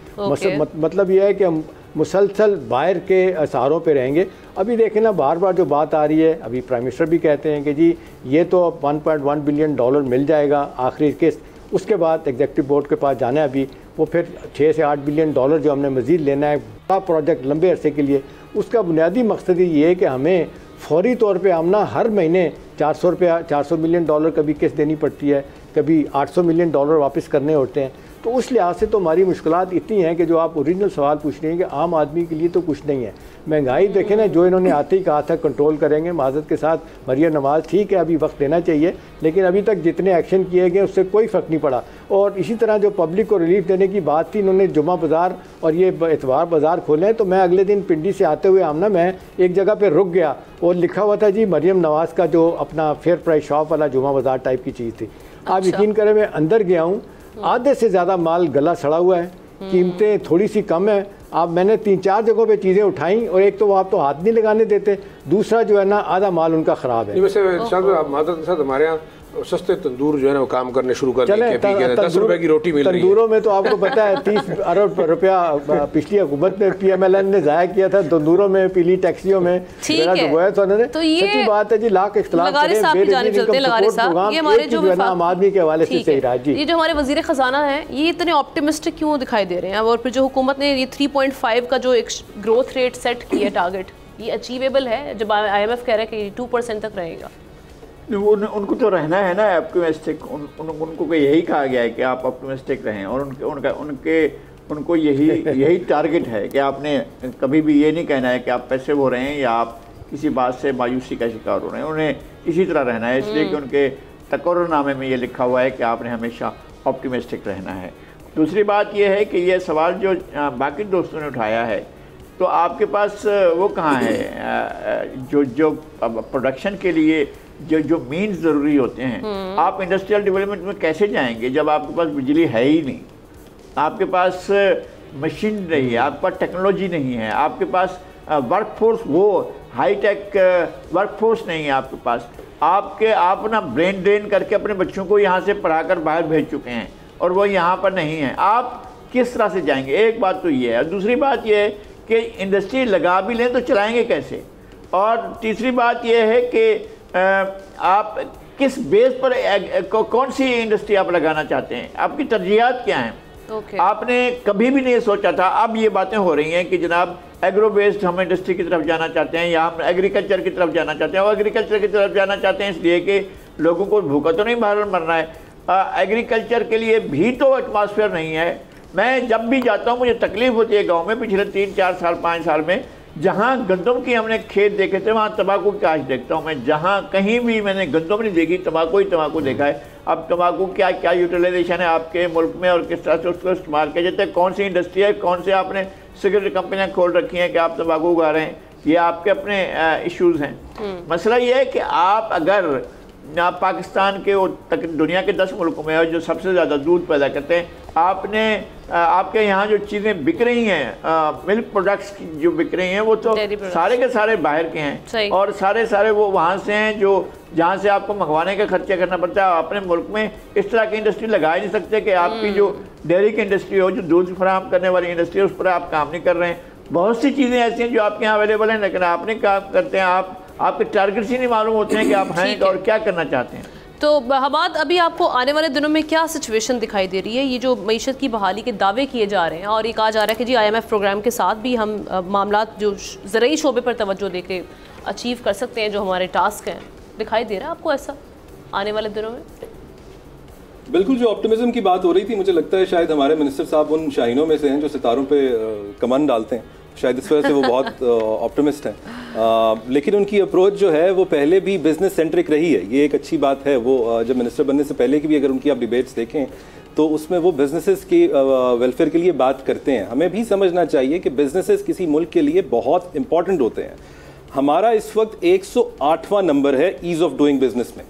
मतलब यह है कि हम मुसलसल बाहर के सहारों पे रहेंगे। अभी देखें ना, बार बार जो बात आ रही है, अभी प्राइम मिनिस्टर भी कहते हैं कि जी ये तो $1.1 बिलियन मिल जाएगा आखिरी किस्त, उसके बाद एग्जीक्यूटिव बोर्ड के पास जाना है। अभी वो फिर 6 से 8 बिलियन डॉलर जो हमने मज़ीद लेना है बड़ा प्रोजेक्ट लंबे अरसे के लिए, उसका बुनियादी मकसद ये है कि हमें फौरी तौर पे हम ना हर महीने 400 मिलियन डॉलर कभी किस्त देनी पड़ती है, कभी $800 मिलियन वापस करने होते हैं। तो उस लिहाज से तो हमारी मुश्किलात इतनी हैं कि जो आप ओरिजिनल सवाल पूछ रहे हैं कि आम आदमी के लिए तो कुछ नहीं है। महंगाई देखें ना, जो इन्होंने आते ही कहा था कंट्रोल करेंगे, माजरत के साथ मरियम नवाज़ ठीक है अभी वक्त देना चाहिए, लेकिन अभी तक जितने एक्शन किए गए उससे कोई फ़र्क नहीं पड़ा। और इसी तरह जो पब्लिक को रिलीफ देने की बात थी, इन्होंने जुमा बाज़ार और ये इतवार बाज़ार खोले, तो मैं अगले दिन पिंडी से आते हुए आमना मैं एक जगह पर रुक गया और लिखा हुआ था जी मरियम नवाज़ का जो अपना फेयर प्राइस शॉप वाला जुमा बाज़ार टाइप की चीज़ थी। आप यकीन करें मैं अंदर गया हूँ, आधे से ज़्यादा माल गला सड़ा हुआ है, कीमतें थोड़ी सी कम है। आप मैंने 3-4 जगहों पे चीज़ें उठाई और एक तो वो आप तो हाथ नहीं लगाने देते, दूसरा जो है ना आधा माल उनका ख़राब है। वैसे आप मादर के साथ हमारे यहाँ सस्ते तंदूर जो है ना वो काम करने शुरू कर दिए, 10 रुपए की रोटी मिल रही है। तंदूरों में तो आपको पता है 30 अरब रुपया पिछली हुकूमत में PMLN ने ज़ाया किया था, तंदूरों में, पीली टैक्सियों में डुबोया था उन्होंने। सच्ची बात है जी, लाख इख्तिलाफ आम आदमी के हवाले से सही रहा जी। ये जो हमारे वजीर खजाना है ये इतने ऑप्टिमिस्टिक क्यों दिखाई दे रहे हैं, और फिर जो हुकूमत ने ये 3.5 का जो एक ग्रोथ रेट सेट किया टारगेट, ये अचीवेबल है जब IMF कह रहा है कि 2% तक रहेगा? उनको तो रहना है ना ऑप्टिमिस्टिक, उनको यही कहा गया है कि आप ऑप्टिमिस्टिक रहें, और उनको यही टारगेट है कि आपने कभी भी ये नहीं कहना है कि आप पैसे हो रहे हैं या आप किसी बात से मायूसी का शिकार हो रहे हैं। उन्हें इसी तरह रहना है, इसलिए कि उनके तकर्रुरनामे में ये लिखा हुआ है कि आपने हमेशा ऑप्टिमिस्टिक रहना है। दूसरी बात यह है कि ये सवाल जो बाकी दोस्तों ने उठाया है, तो आपके पास वो कहाँ है जो प्रोडक्शन के लिए जो मीन्स ज़रूरी होते हैं। आप इंडस्ट्रियल डेवलपमेंट में कैसे जाएंगे जब आपके पास बिजली है ही नहीं, आपके पास मशीन नहीं है, आपके पास टेक्नोलॉजी नहीं है, आपके पास वर्कफोर्स वो हाई टेक वर्कफोर्स नहीं है आपके पास, आप ना ब्रेन ड्रेन करके अपने बच्चों को यहाँ से पढ़ाकर बाहर भेज चुके हैं और वो यहाँ पर नहीं है, आप किस तरह से जाएंगे? एक बात तो ये है। दूसरी बात ये है कि इंडस्ट्री लगा भी लें तो चलाएंगे कैसे? और तीसरी बात ये है कि आप किस बेस पर कौन सी इंडस्ट्री आप लगाना चाहते हैं, आपकी तरजीहात क्या हैं? आपने कभी भी नहीं सोचा था, अब ये बातें हो रही हैं कि जनाब एग्रो बेस्ड हम इंडस्ट्री की तरफ जाना चाहते हैं या हम एग्रीकल्चर की तरफ जाना चाहते हैं। और एग्रीकल्चर की तरफ जाना चाहते हैं इसलिए कि लोगों को भूखा तो नहीं बाहर मरना है, एग्रीकल्चर के लिए भी तो एटमॉस्फेयर नहीं है। मैं जब भी जाता हूँ मुझे तकलीफ होती है गाँव में, पिछले 3-4 साल 5 साल में जहाँ गंदम की हमने खेत देखे थे वहाँ तंबाकू की काश देखता हूँ मैं। जहाँ कहीं भी मैंने गंदम नहीं देखी, तंबाकू ही तंबाकू देखा है। अब तंबाकू क्या यूटिलाइजेशन है आपके मुल्क में और किस तरह से उसको इस्तेमाल किया जाता है, कौन सी इंडस्ट्री है, कौन से आपने सिगरेट कंपनियाँ खोल रखी हैं कि आप तंबाकू उगा रहे हैं, ये आपके अपने इश्यूज़ हैं। मसला ये है कि आप अगर पाकिस्तान के और दुनिया के 10 मुल्कों में जो सबसे ज़्यादा दूध पैदा करते हैं, आपके यहाँ जो चीज़ें बिक रही हैं, मिल्क प्रोडक्ट्स जो बिक रही हैं, वो तो सारे के सारे बाहर के हैं और सारे वो वहाँ से हैं जो जहाँ से आपको मंगवाने का खर्चा करना पड़ता है। अपने मुल्क में इस तरह की इंडस्ट्री लगा ही नहीं सकते कि आपकी जो डेयरी की इंडस्ट्री हो, जो दूध फराहम करने वाली इंडस्ट्री है, उस पर आप काम नहीं कर रहे हैं। बहुत सी चीज़ें ऐसी हैं जो आपके यहाँ अवेलेबल हैं, लेकिन आप नहीं काम करते हैं, आपके टारगेट्स ही नहीं मालूम होते हैं कि आप हैं और क्या करना चाहते हैं। तो हमाद, अभी आपको आने वाले दिनों में क्या सिचुएशन दिखाई दे रही है? ये जो मईशत की बहाली के दावे किए जा रहे हैं और ये कहा जा रहा है कि जी IMF प्रोग्राम के साथ भी हम मामलात जो ज़रूरी शोबे पर तवज्जो दे के अचीव कर सकते हैं जो हमारे टास्क हैं, दिखाई दे रहा है आपको ऐसा आने वाले दिनों में? बिल्कुल, जो ऑप्टिमिज्म की बात हो रही थी, मुझे लगता है शायद हमारे मिनिस्टर साहब उन शाहीनों में से हैं जो सितारों पे कमान डालते हैं, शायद इस वजह से वो बहुत ऑप्टिमिस्ट हैं। लेकिन उनकी अप्रोच जो है वो पहले भी बिजनेस सेंट्रिक रही है, ये एक अच्छी बात है। वो जब मिनिस्टर बनने से पहले की भी अगर उनकी आप डिबेट्स देखें तो उसमें वो बिजनेसेस की वेलफेयर के लिए बात करते हैं। हमें भी समझना चाहिए कि बिजनेसेस किसी मुल्क के लिए बहुत इंपॉर्टेंट होते हैं। हमारा इस वक्त 108वां नंबर है ईज़ ऑफ डूइंग बिजनेस में।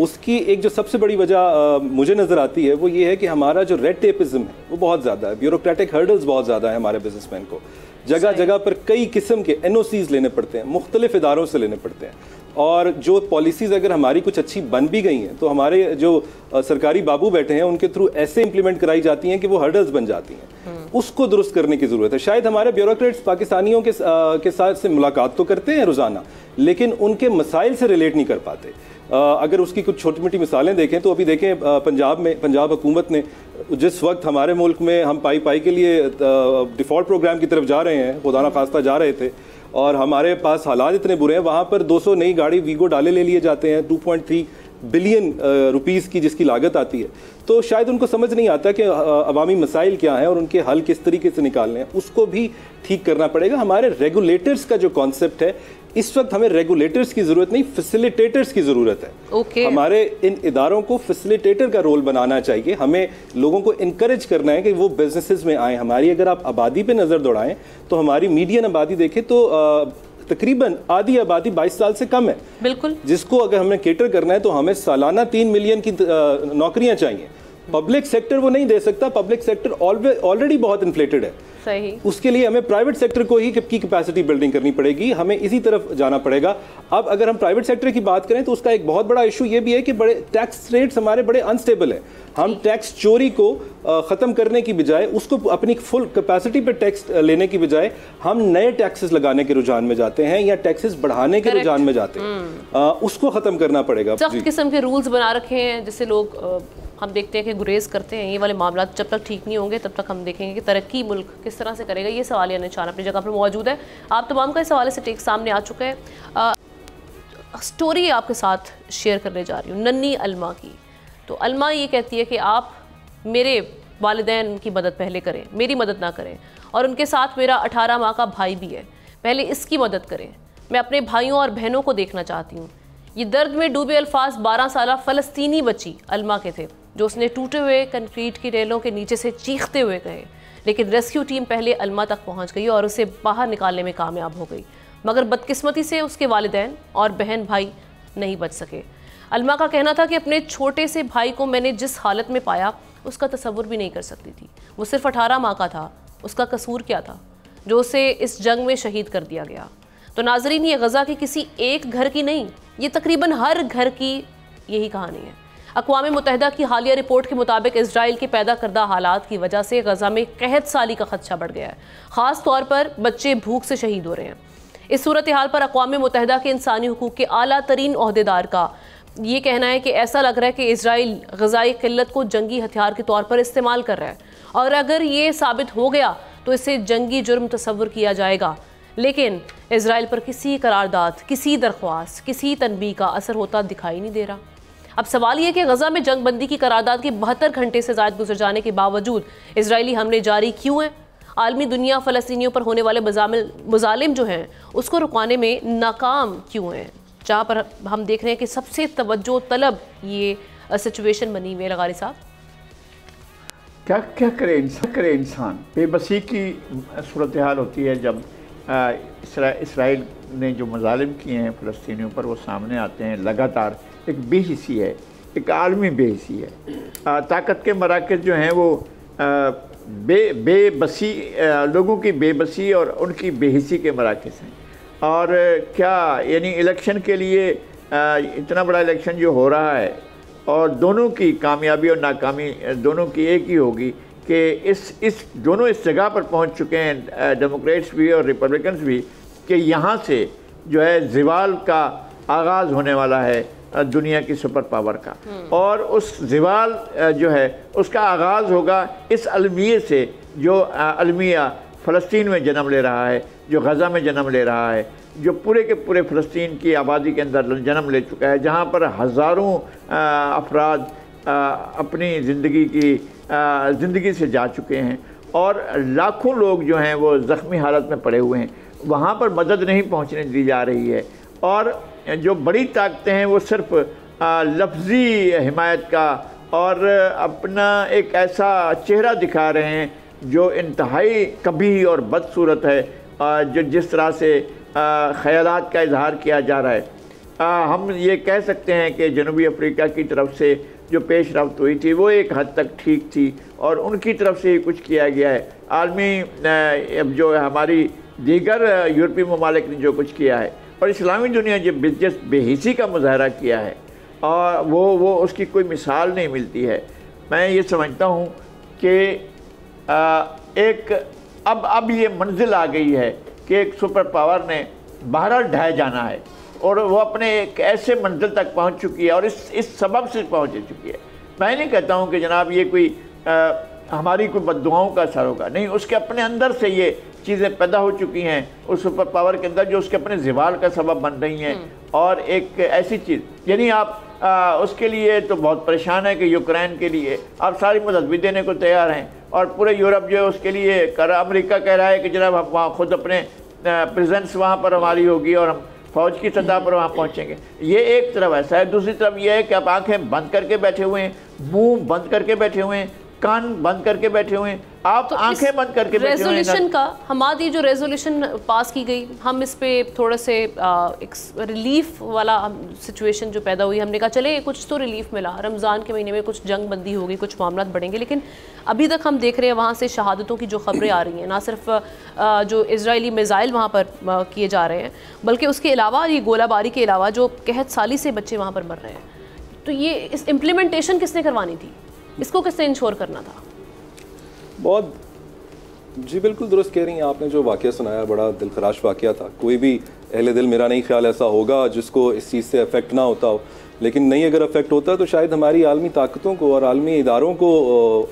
उसकी एक जो सबसे बड़ी वजह मुझे नज़र आती है वो ये है कि हमारा जो रेड टेपिज्म है वो बहुत ज़्यादा है, ब्यूरोक्रेटिक हर्डल्स बहुत ज़्यादा है हमारे बिजनेसमैन को। जगह जगह पर कई किस्म के NOCs लेने पड़ते हैं, मुख्तलिफ इदारों से लेने पड़ते हैं। और जो पॉलिसीज़ अगर हमारी कुछ अच्छी बन भी गई हैं तो हमारे जो सरकारी बाबू बैठे हैं उनके थ्रू ऐसे इंप्लीमेंट कराई जाती हैं कि वो हर्डल्स बन जाती हैं। उसको दुरुस्त करने की ज़रूरत है। शायद हमारे ब्यूरोक्रेट्स पाकिस्तानियों के साथ से मुलाकात तो करते हैं रोज़ाना, लेकिन उनके मसाइल से रिलेट नहीं कर पाते। अगर उसकी कुछ छोटी मोटी मिसालें देखें तो अभी देखें पंजाब हुकूमत ने जिस वक्त हमारे मुल्क में हम पाई के लिए डिफ़ॉल्ट प्रोग्राम की तरफ जा रहे हैं, खुदा ना खास्ता जा रहे थे, और हमारे पास हालात इतने बुरे हैं, वहाँ पर 200 नई गाड़ी वीगो डाले ले लिए जाते हैं, 2.3 बिलियन रुपीस की जिसकी लागत आती है, तो शायद उनको समझ नहीं आता कि अवामी मसाइल क्या हैं और उनके हल किस तरीके से निकालने हैं, उसको भी ठीक करना पड़ेगा। हमारे रेगुलेटर्स का जो कॉन्सेप्ट है, इस वक्त हमें रेगुलेटर्स की जरूरत नहीं, फैसिलिटेटर्स की जरूरत है। हमारे इन इदारों को फैसिलिटेटर का रोल बनाना चाहिए। हमें लोगों को इनकरेज करना है कि वो बिजनेसेस में आए। हमारी अगर आप आबादी पे नजर दौड़ाएं तो हमारी मीडियन आबादी देखें तो तकरीबन आधी आबादी 22 साल से कम है। बिल्कुल, जिसको अगर हमें केटर करना है तो हमें सालाना 3 मिलियन की नौकरियां चाहिए। पब्लिक सेक्टर वो नहीं दे सकता, पब्लिक सेक्टर ऑलरेडी बहुत इन्फ्लेटेड है। सही, उसके लिए हमें प्राइवेट सेक्टर को ही की कैपेसिटी बिल्डिंग करनी पड़ेगी, हमें इसी तरफ जाना पड़ेगा। अब अगर हम प्राइवेट सेक्टर की बात करें तो उसका एक बहुत बड़ा इशू ये भी है कि बड़े टैक्स रेट्स हमारे बड़े अनस्टेबल है। हम टैक्स चोरी को ख़त्म करने की बजाय, उसको अपनी फुल कैपेसिटी पे टैक्स लेने की बजाय हम नए टैक्सेस लगाने के रुझान में जाते हैं या टैक्सेस बढ़ाने के रुझान में जाते हैं। उसको ख़त्म करना पड़ेगा। सख्त किस्म के रूल्स बना रखे हैं जिससे लोग हम देखते हैं कि गुरेज करते हैं। ये वाले मामला जब तक ठीक नहीं होंगे तब तक हम देखेंगे कि तरक्की मुल्क किस तरह से करेगा। ये सवाल या निशान अपनी जगह पर मौजूद है। आप तमाम का इस हवाले से टेक सामने आ चुका है। स्टोरी आपके साथ शेयर करने जा रही हूँ नन्ही अलमा की। तो अलमा ये कहती है कि आप मेरे वालिदैन की मदद पहले करें, मेरी मदद ना करें, और उनके साथ मेरा 18 माह का भाई भी है, पहले इसकी मदद करें। मैं अपने भाइयों और बहनों को देखना चाहती हूँ। ये दर्द में डूबे अल्फाज 12 साल फ़लस्तीनी बच्ची अलमा के थे, जो उसने टूटे हुए कंक्रीट की रेलों के नीचे से चीखते हुए कहे। लेकिन रेस्क्यू टीम पहले अलमा तक पहुंच गई और उसे बाहर निकालने में कामयाब हो गई, मगर बदकिस्मती से उसके वालिदैन और बहन भाई नहीं बच सके। अलमा का कहना था कि अपने छोटे से भाई को मैंने जिस हालत में पाया उसका तसव्वुर भी नहीं कर सकती थी। वो सिर्फ 18 माह का था, उसका कसूर क्या था जो उसे इस जंग में शहीद कर दिया गया। तो नाजरीन, ये गज़ा की किसी एक घर की नहीं, ये तकरीबन हर घर की यही कहानी है। अक़वाम मुत्तहिदा की हालिया रिपोर्ट के मुताबिक इजराइल के पैदा करदा हालात की वजह से गज़ा में कहत साली का खदशा बढ़ गया है। ख़ास तौर पर बच्चे भूख से शहीद हो रहे हैं। इस सूरत हाल पर अक़वाम मुत्तहिदा के इंसानी हुकूक़ के आला तरीन ओहदेदार का ये कहना है कि ऐसा लग रहा है कि इजराइल ग़ज़ाई क़िल्लत को जंगी हथियार के तौर पर इस्तेमाल कर रहा है, और अगर ये साबित हो गया तो इसे जंगी जुर्म तस्वुर किया जाएगा। लेकिन इजराइल पर किसी करारदाद, किसी दरख्वास्त, किसी तनबीह का असर होता दिखाई नहीं दे रहा। अब सवाल ये कि गज़ा में जंग बंदी की करारदाद के 72 घंटे से ज़ायद गुजर जाने के बावजूद इजरायली हमले जारी क्यों हैं? आलमी दुनिया फ़लस्तीनियों पर होने वाले मुजालिम जो हैं उसको रुकवाने में नाकाम क्यों हैं? जहाँ पर हम देख रहे हैं कि सबसे तवज्जो तलब ये सिचुएशन बनी हुई है। लगारी साहब, क्या क्या करे इंसान। बेबसी की सूरत हाल होती है जब इसराइल ने जो मजालिम किए हैं फ़लस्तीनियों पर वो सामने आते हैं। लगातार एक बेहिसी है, एक आलमी बेहिसी है। ताकत के मराकज़ जो हैं वो बेबसी लोगों की बेबसी और उनकी बेहिसी के मराकज़ हैं। और क्या यानी इलेक्शन के लिए इतना बड़ा इलेक्शन जो हो रहा है और दोनों की कामयाबी और नाकामी दोनों की एक ही होगी कि इस दोनों इस जगह पर पहुंच चुके हैं, डेमोक्रेट्स भी और रिपब्लिकन्स भी, कि यहाँ से जो है ज़वाल का आगाज़ होने वाला है दुनिया की सुपर पावर का। और उस ज़वाल जो है उसका आगाज़ होगा इस अलमिया से जो अलमिया फ़लस्तीन में जन्म ले रहा है, जो गज़ा में जन्म ले रहा है, जो पूरे के पूरे फ़लस्तीन की आबादी के अंदर जन्म ले चुका है, जहाँ पर हज़ारों अफराद अपनी ज़िंदगी से जा चुके हैं और लाखों लोग जो हैं वो ज़ख्मी हालत में पड़े हुए हैं। वहाँ पर मदद नहीं पहुँचने दी जा रही है और जो बड़ी ताकतें हैं वो सिर्फ लफ्ज़ी हिमायत का और अपना एक ऐसा चेहरा दिखा रहे हैं जो इंतहाई कभी और बदसूरत है, जो जिस तरह से ख़यालात का इजहार किया जा रहा है। हम ये कह सकते हैं कि जनूबी अफ्रीका की तरफ से जो पेश रफ्त हुई थी वो एक हद तक ठीक थी और उनकी तरफ से ही कुछ किया गया है। आलमी जो हमारी दीगर यूरोपीय ममालिक ने जो कुछ किया है और इस्लामी दुनिया जिस बेहिसी का मुजाहरा किया है और वो उसकी कोई मिसाल नहीं मिलती है। मैं ये समझता हूँ कि एक अब ये मंजिल आ गई है कि एक सुपर पावर ने बहरहाल ढह जाना है और वो अपने एक ऐसे मंजिल तक पहुंच चुकी है और इस सबब से पहुंच चुकी है। मैं नहीं कहता हूं कि जनाब ये कोई हमारी कोई बद्दुआओं का असर होगा, नहीं, उसके अपने अंदर से ये चीज़ें पैदा हो चुकी हैं उस सुपर पावर के अंदर जो उसके अपने ज़वाल का सबब बन रही हैं। और एक ऐसी चीज़ यानी आप उसके लिए तो बहुत परेशान है कि यूक्रेन के लिए आप सारी मदद भी देने को तैयार हैं, और पूरे यूरोप जो है उसके लिए अमेरिका कह रहा है कि जनाब हम वहाँ खुद अपने प्रेजेंस वहाँ पर हमारी होगी और हम फौज की सतह पर वहाँ पहुँचेंगे। ये एक तरफ ऐसा है। दूसरी तरफ ये है कि आप आंखें बंद करके बैठे हुए हैं, मुंह बंद करके बैठे हुए हैं, कान बंद करके बैठे हुए हैं, आप तो आंखें बंद करके बैठे हुए हैं। रेजोल्यूशन का हमारी जो रेजोल्यूशन पास की गई, हम इस पे थोड़ा से एक रिलीफ वाला सिचुएशन जो पैदा हुई, हमने कहा चले कुछ तो रिलीफ मिला, रमज़ान के महीने में कुछ जंग बंदी होगी, कुछ मामला बढ़ेंगे, लेकिन अभी तक हम देख रहे हैं वहाँ से शहादतों की जो खबरें आ रही हैं, ना सिर्फ जो इजरायली मिसाइल वहाँ पर किए जा रहे हैं, बल्कि उसके अलावा ये गोलाबारी के अलावा जो कहत साली से बच्चे वहाँ पर मर रहे हैं। तो ये इस इम्प्लीमेंटेशन किसने करवानी थी, इसको किसने इंश्योर करना था? बहुत जी बिल्कुल दुरुस्त कह रही हैं आपने। जो वाक़या सुनाया बड़ा दिलखराश वाक़या था। कोई भी अहले दिल, मेरा नहीं ख्याल ऐसा होगा जिसको इस चीज़ से अफेक्ट ना होता हो, लेकिन नहीं अगर अफेक्ट होता तो शायद हमारी आलमी ताकतों को और आलमी इदारों को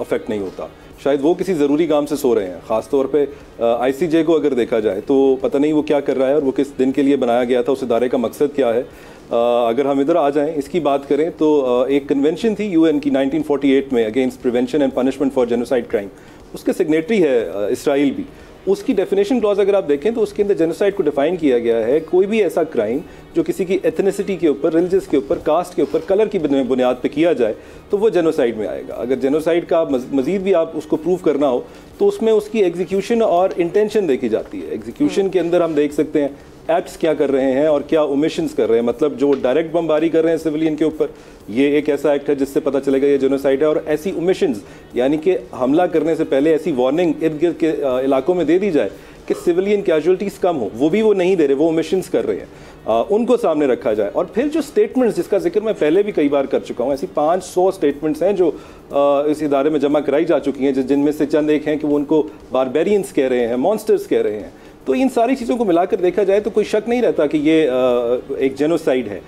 अफेक्ट नहीं होता। शायद वो किसी ज़रूरी काम से सो रहे हैं। ख़ास तौर पे ICJ को अगर देखा जाए तो पता नहीं वो क्या कर रहा है और वो किस दिन के लिए बनाया गया था, उस इदारे का मकसद क्या है। अगर हम इधर आ जाएं, इसकी बात करें तो एक कन्वेंशन थी UN की 1948 में against prevention and punishment for genocide crime, उसके सिग्नेटरी है इसराइल भी। उसकी डेफिनेशन क्लॉज अगर आप देखें तो उसके अंदर जेनोसाइड को डिफाइन किया गया है, कोई भी ऐसा क्राइम जो किसी की एथनिसिटी के ऊपर, रिलीजियस के ऊपर, कास्ट के ऊपर, कलर की बुनियाद पे किया जाए तो वो जेनोसाइड में आएगा। अगर जेनोसाइड का मजीद भी आप उसको प्रूव करना हो तो उसमें उसकी एग्जीक्यूशन और इंटेंशन देखी जाती है। एग्जीक्यूशन के अंदर हम देख सकते हैं एक्ट्स क्या कर रहे हैं और क्या ओमिशंस कर रहे हैं, मतलब जो डायरेक्ट बमबारी कर रहे हैं सिविलियन के ऊपर, ये एक ऐसा एक्ट है जिससे पता चलेगा ये जेनोसाइड है। और ऐसी ओमिशंस यानी कि हमला करने से पहले ऐसी वार्निंग इर्द गिर्द के इलाकों में दे दी जाए कि सिविलियन कैजुअलिटीज़ कम हो, वो भी वो नहीं दे रहे, वो ओमिशंस कर रहे हैं, उनको सामने रखा जाए। और फिर जो स्टेटमेंट्स जिसका जिक्र मैं पहले भी कई बार कर चुका हूँ, ऐसी 500 स्टेटमेंट्स हैं जो इस इदारे में जमा कराई जा चुकी हैं, जिनमें से चंद एक हैं कि वो उनको बारबेरियंस कह रहे हैं, मॉन्स्टर्स कह रहे हैं। तो इन सारी चीज़ों को मिलाकर देखा जाए तो कोई शक नहीं रहता कि ये एक जेनोसाइड है।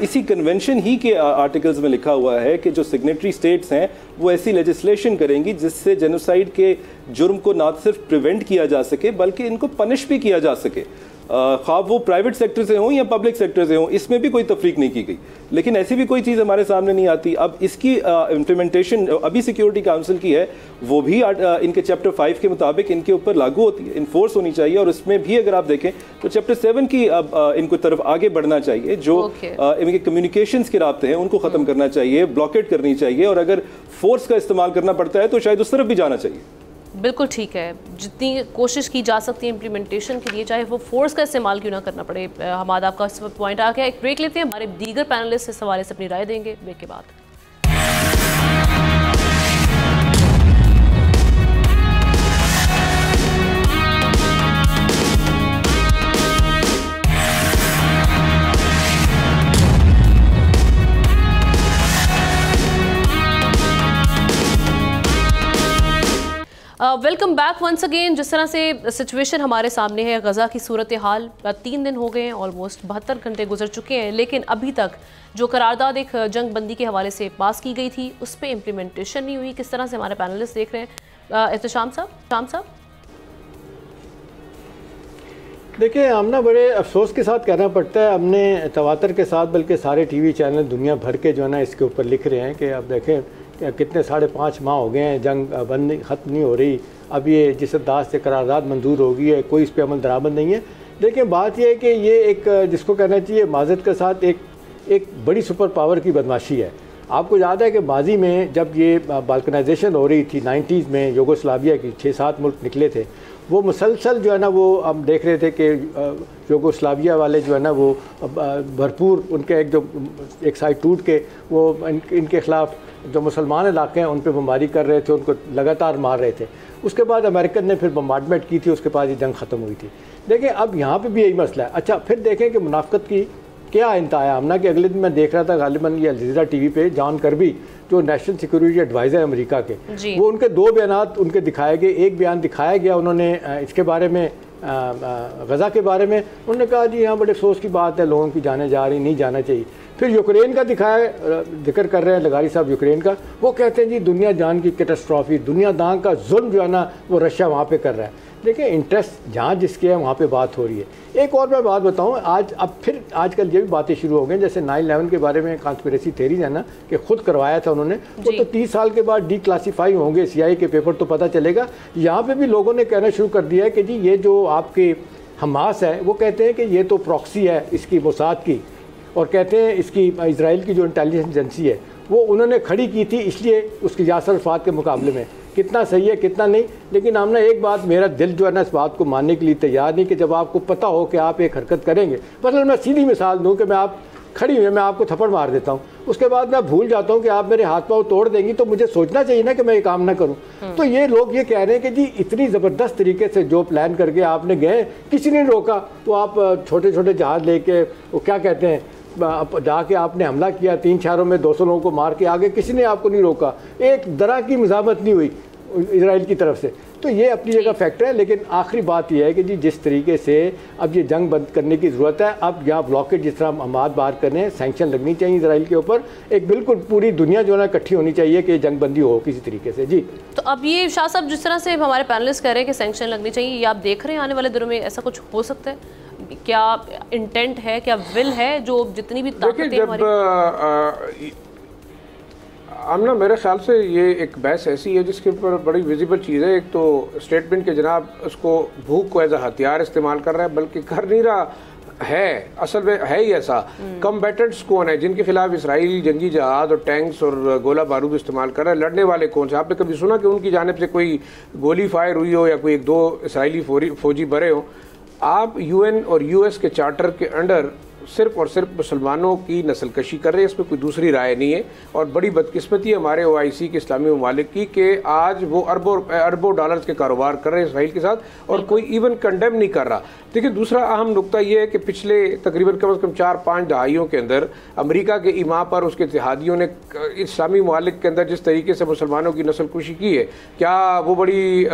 इसी कन्वेंशन ही के आर्टिकल्स में लिखा हुआ है कि जो सिग्नेटरी स्टेट्स हैं वो ऐसी लेजिस्लेशन करेंगी जिससे जेनोसाइड के जुर्म को ना सिर्फ प्रिवेंट किया जा सके बल्कि इनको पनिश भी किया जा सके, ख्वाह वो प्राइवेट सेक्टर से हों या पब्लिक सेक्टर से हों, इसमें भी कोई तफरीक नहीं की गई। लेकिन ऐसी भी कोई चीज़ हमारे सामने नहीं आती। अब इसकी इम्प्लीमेंटेशन अभी सिक्योरिटी काउंसिल की है, वो भी इनके चैप्टर 5 के मुताबिक इनके ऊपर लागू होती है, इन्फोर्स होनी चाहिए। और इसमें भी अगर आप देखें तो चैप्टर 7 की अब इनको तरफ आगे बढ़ना चाहिए। जो इनके कम्युनिकेशंस के रास्ते हैं उनको ख़त्म करना चाहिए, ब्लॉकेट करनी चाहिए, और अगर फोर्स का इस्तेमाल करना पड़ता है तो शायद उस तरफ भी जाना चाहिए। बिल्कुल ठीक है, जितनी कोशिश की जा सकती है इम्प्लीमेंटेशन के लिए, चाहे वो फोर्स का इस्तेमाल क्यों ना करना पड़े। हमारा आपका इस पॉइंट आ गया। एक ब्रेक लेते हैं, हमारे दीगर पैनलिस्ट इस हवाले से अपनी राय देंगे ब्रेक के बाद। Welcome back once again. जिस तरह से सिचुएशन हमारे सामने है, गज़ा की सूरत हाल, 3 दिन हो गए हैं, ऑलमोस्ट 72 घंटे गुजर चुके हैं, लेकिन अभी तक जो करारदाद एक जंग बंदी के हवाले से पास की गई थी उस पर इम्प्लीमेंटेशन नहीं हुई। किस तरह से हमारे पैनलिस्ट देख रहे हैं? एहतशाम साहब। देखिए, हम ना बड़े अफसोस के साथ कहना पड़ता है, हमने तवातर के साथ बल्कि सारे TV चैनल दुनिया भर के जो है ना इसके ऊपर लिख रहे हैं कि अब देखें कितने 5.5 माह हो गए हैं, जंग बंदी ख़त्म नहीं हो रही, अब ये जिस अंदाज से करारदाद मंजूर होगी है, कोई इस पर अमल दरामद नहीं है। देखिए, बात यह है कि ये एक जिसको कहना चाहिए माजत के साथ एक बड़ी सुपर पावर की बदमाशी है। आपको याद है कि माजी में जब ये बाल्कनाइजेशन हो रही थी 90s में, यूगोस्लाविया की 6-7 मुल्क निकले थे, वो मुसलसल जो है ना वो हम देख रहे थे कि यूगोस्लाविया वाले जो है ना वो भरपूर उनके एक साइड टूट के वो इनके ख़िलाफ़ जो मुसलमान इलाके हैं उन पर बमबारी कर रहे थे, उनको लगातार मार रहे थे। उसके बाद अमेरिकन ने फिर बम्बार्डमेंट की थी, उसके बाद ये जंग ख़त्म हुई थी। देखें, अब यहाँ पे भी यही मसला है। अच्छा, फिर देखें कि मुनाफ़क़त की क्या इंतहा हमना कि अगले दिन मैं देख रहा था गालिबन ये अल-जज़ीरा TV पे जॉन कर्बी जो नेशनल सिक्योरिटी एडवाइज़र है अमेरिका के, वो उनके 2 बयानात उनके दिखाए गए। एक बयान दिखाया गया उन्होंने इसके बारे में, गज़ा के बारे में, उन्होंने कहा जी हाँ बड़े अफसोस की बात है, लोगों की जाने जा रही, नहीं जाना चाहिए। फिर यूक्रेन का दिखाया, जिक्र कर रहे हैं लगारी साहब यूक्रेन का, वो कहते हैं जी दुनिया जान की कैटास्ट्रॉफी, दुनिया दान का जुल्म जो है ना वो रशिया वहाँ पे कर रहा है। देखिए इंटरेस्ट जहाँ जिसके है वहाँ पे बात हो रही है। एक और मैं बात बताऊँ, अब फिर आजकल ये भी बातें शुरू हो गई, जैसे 9/11 के बारे में कॉन्स्पिरेसी थ्योरीज है ना कि खुद करवाया था उन्होंने, वो तो 30 साल के बाद डिक्लासीफाई होंगे CIA के पेपर तो पता चलेगा। यहाँ पे भी लोगों ने कहना शुरू कर दिया है कि जी ये जो आपके हमास है वो कहते हैं कि ये तो प्रॉक्सी है इसकी मोसाद की, और कहते हैं इसकी इजराइल की जो इंटेलिजेंस एजेंसी है वो उन्होंने खड़ी की थी इसलिए उसकी यासर अरफात के मुकाबले में। कितना सही है कितना नहीं, लेकिन हमने एक बात, मेरा दिल जो है ना इस बात को मानने के लिए तैयार नहीं कि जब आपको पता हो कि आप एक हरकत करेंगे, मतलब मैं सीधी मिसाल दूँ कि आप खड़ी हुई मैं आपको थप्पड़ मार देता हूँ, उसके बाद मैं भूल जाता हूँ कि आप मेरे हाथ पाँव तोड़ देंगी, तो मुझे सोचना चाहिए ना कि मैं ये काम ना करूँ। तो ये लोग ये कह रहे हैं कि जी इतनी ज़बरदस्त तरीके से जो प्लान करके आपने गए, किसी ने रोका, तो आप छोटे छोटे जहाज़ लेके वो क्या कहते हैं जाके आपने हमला किया, 3 शहरों में 200 लोगों को मार के आगे, किसी ने आपको नहीं रोका, एक दरा की मज़ामत नहीं हुई इजराइल की तरफ से। तो ये अपनी जगह फैक्टर है, लेकिन आखिरी बात यह है कि जी जिस तरीके से अब ये जंग बंद करने की ज़रूरत है, अब यहाँ ब्लॉकेज जिस तरह हम बात कर रहे हैं, सैंक्शन लगनी चाहिए इजराइल के ऊपर, एक बिल्कुल पूरी दुनिया जो है इकट्ठी होनी चाहिए कि जंग बंदी हो किसी तरीके से। जी तो अब ये शाह साहब जिस तरह से हमारे पैनलिस्ट कह रहे हैं कि सैंक्शन लगनी चाहिए, ये आप देख रहे हैं आने वाले दिनों में ऐसा कुछ हो सकता है? क्या इंटेंट है, क्या विल है, जो जितनी भी ताकतें हमारी आमना, मेरे ख्याल से ये एक बहस ऐसी है जिसके ऊपर बड़ी विजिबल चीज़ है। एक तो स्टेटमेंट के जनाब उसको भूख को एज अ हथियार इस्तेमाल कर रहा है, बल्कि कर नहीं रहा है, असल में है ही ऐसा। कम्बेटेंट्स कौन है जिनके खिलाफ इसराइल जंगी जहाज और टैंक्स और गोला बारूद इस्तेमाल कर रहा है? लड़ने वाले कौन से? आपने कभी सुना कि उनकी जानिब से कोई गोली फायर हुई हो या कोई 1-2 इसराइली फौजी मरे हो? आप UN और US के चार्टर के अंडर सिर्फ और सिर्फ मुसलमानों की नस्लकशी कर रहे हैं, इसमें कोई दूसरी राय नहीं है। और बड़ी बदकिस्मती है हमारे OIC के इस्लामी ममालिक की कि आज वो अरबों डॉलर्स के कारोबार कर रहे हैं इसराइल के साथ और कोई इवन कंडेम नहीं कर रहा। देखिए दूसरा अहम नुकता ये है कि पिछले तकरीबन कम से कम 4-5 दहाइयों के अंदर अमेरिका के इमा पर उसके इत्तेहादियों ने इस्लामी ममालिक के अंदर जिस तरीके से मुसलमानों की नस्लकुशी की है, क्या वो बड़ी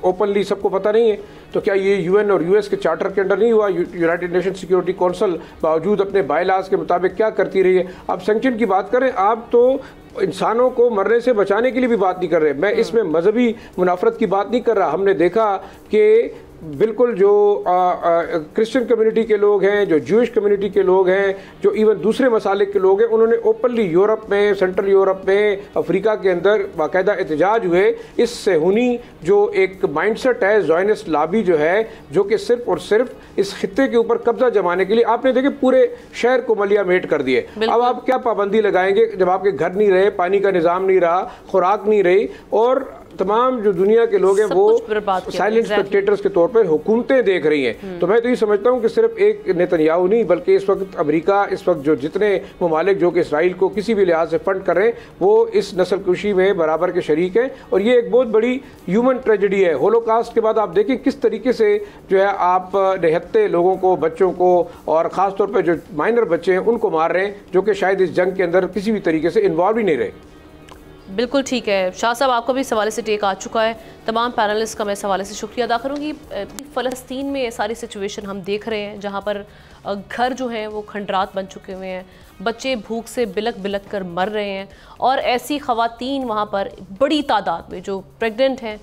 ओपनली सबको पता नहीं है? तो क्या ये UN और US के चार्टर के अंडर नहीं हुआ? यूनाइटेड नेशन सिक्योरिटी काउंसिल बावजूद अपने बायलाज के मुताबिक क्या करती रही है? आप सैंक्शन की बात करें, आप तो इंसानों को मरने से बचाने के लिए भी बात नहीं कर रहे। मैं इसमें मजहबी मुनाफरत की बात नहीं कर रहा। हमने देखा कि बिल्कुल जो क्रिश्चियन कम्युनिटी के लोग हैं, जो जूइश कम्युनिटी के लोग हैं, जो इवन दूसरे मसालिक के लोग हैं, उन्होंने ओपनली यूरोप में, सेंट्रल यूरोप में, अफ्रीका के अंदर बाकायदा एहतजाज हुए। इस सेहूनी जो एक माइंडसेट है, ज़ायनिस्ट लॉबी जो है, जो कि सिर्फ और सिर्फ इस खित्ते के ऊपर कब्जा जमाने के लिए, आपने देखे पूरे शहर को मलिया मेट कर दिए। अब आप क्या पाबंदी लगाएंगे जब आपके घर नहीं रहे, पानी का निज़ाम नहीं रहा, खुराक नहीं रही, और तमाम जो दुनिया के लोग हैं वो साइलेंट स्पेक्टेटर्स के तौर पर हुकूमतें देख रही हैं। तो मैं तो ये समझता हूँ कि सिर्फ एक नेतन्याहू नहीं, बल्कि इस वक्त अमेरिका, इस वक्त जो जितने ममालिक जो कि इसराइल को किसी भी लिहाज से फंड कर रहे हैं, वो इस नस्लकुशी में बराबर के शरीक हैं। और ये एक बहुत बड़ी ह्यूमन ट्रेजेडी है। होलोकास्ट के बाद आप देखें किस तरीके से जो है आप निहत्ते लोगों को, बच्चों को, और ख़ास तौर पर जो माइनर बच्चे हैं उनको मार रहे हैं, जो कि शायद इस जंग के अंदर किसी भी तरीके से इन्वॉल्व ही नहीं रहे। बिल्कुल ठीक है शाह साहब, आपका भी इस हवाले से टेक आ चुका है। तमाम पैनलिस्ट का मैं इस हवाले से शुक्रिया अदा करूँगी। फ़लस्तीन में सारी सिचुएशन हम देख रहे हैं, जहाँ पर घर जो हैं वो खंडरात बन चुके हुए हैं, बच्चे भूख से बिलक बिलक कर मर रहे हैं, और ऐसी ख़वातीन वहाँ पर बड़ी तादाद में जो प्रेग्नेंट हैं,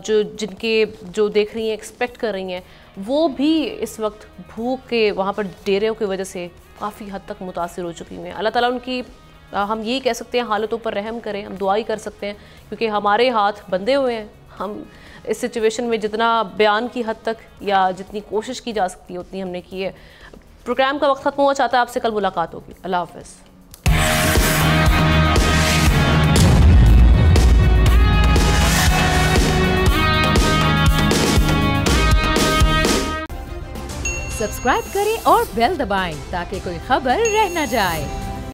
जो देख रही हैं, एक्सपेक्ट कर रही हैं, वो भी इस वक्त भूख के वहाँ पर डेरों की वजह से काफ़ी हद तक मुतासिर हो चुकी हैं। अल्लाह ताला उनकी, हम यही कह सकते हैं, हालतों पर रहम करें। हम दुआ ही कर सकते हैं, क्योंकि हमारे हाथ बंधे हुए हैं। हम इस सिचुएशन में जितना बयान की हद तक या जितनी कोशिश की जा सकती है उतनी हमने की है। प्रोग्राम का वक्त खत्म हुआ, चाहता है आपसे कल मुलाकात होगी। अल्लाह हाफ़िज़। सब्सक्राइब करें और बेल दबाएं ताकि कोई खबर रह न जाए।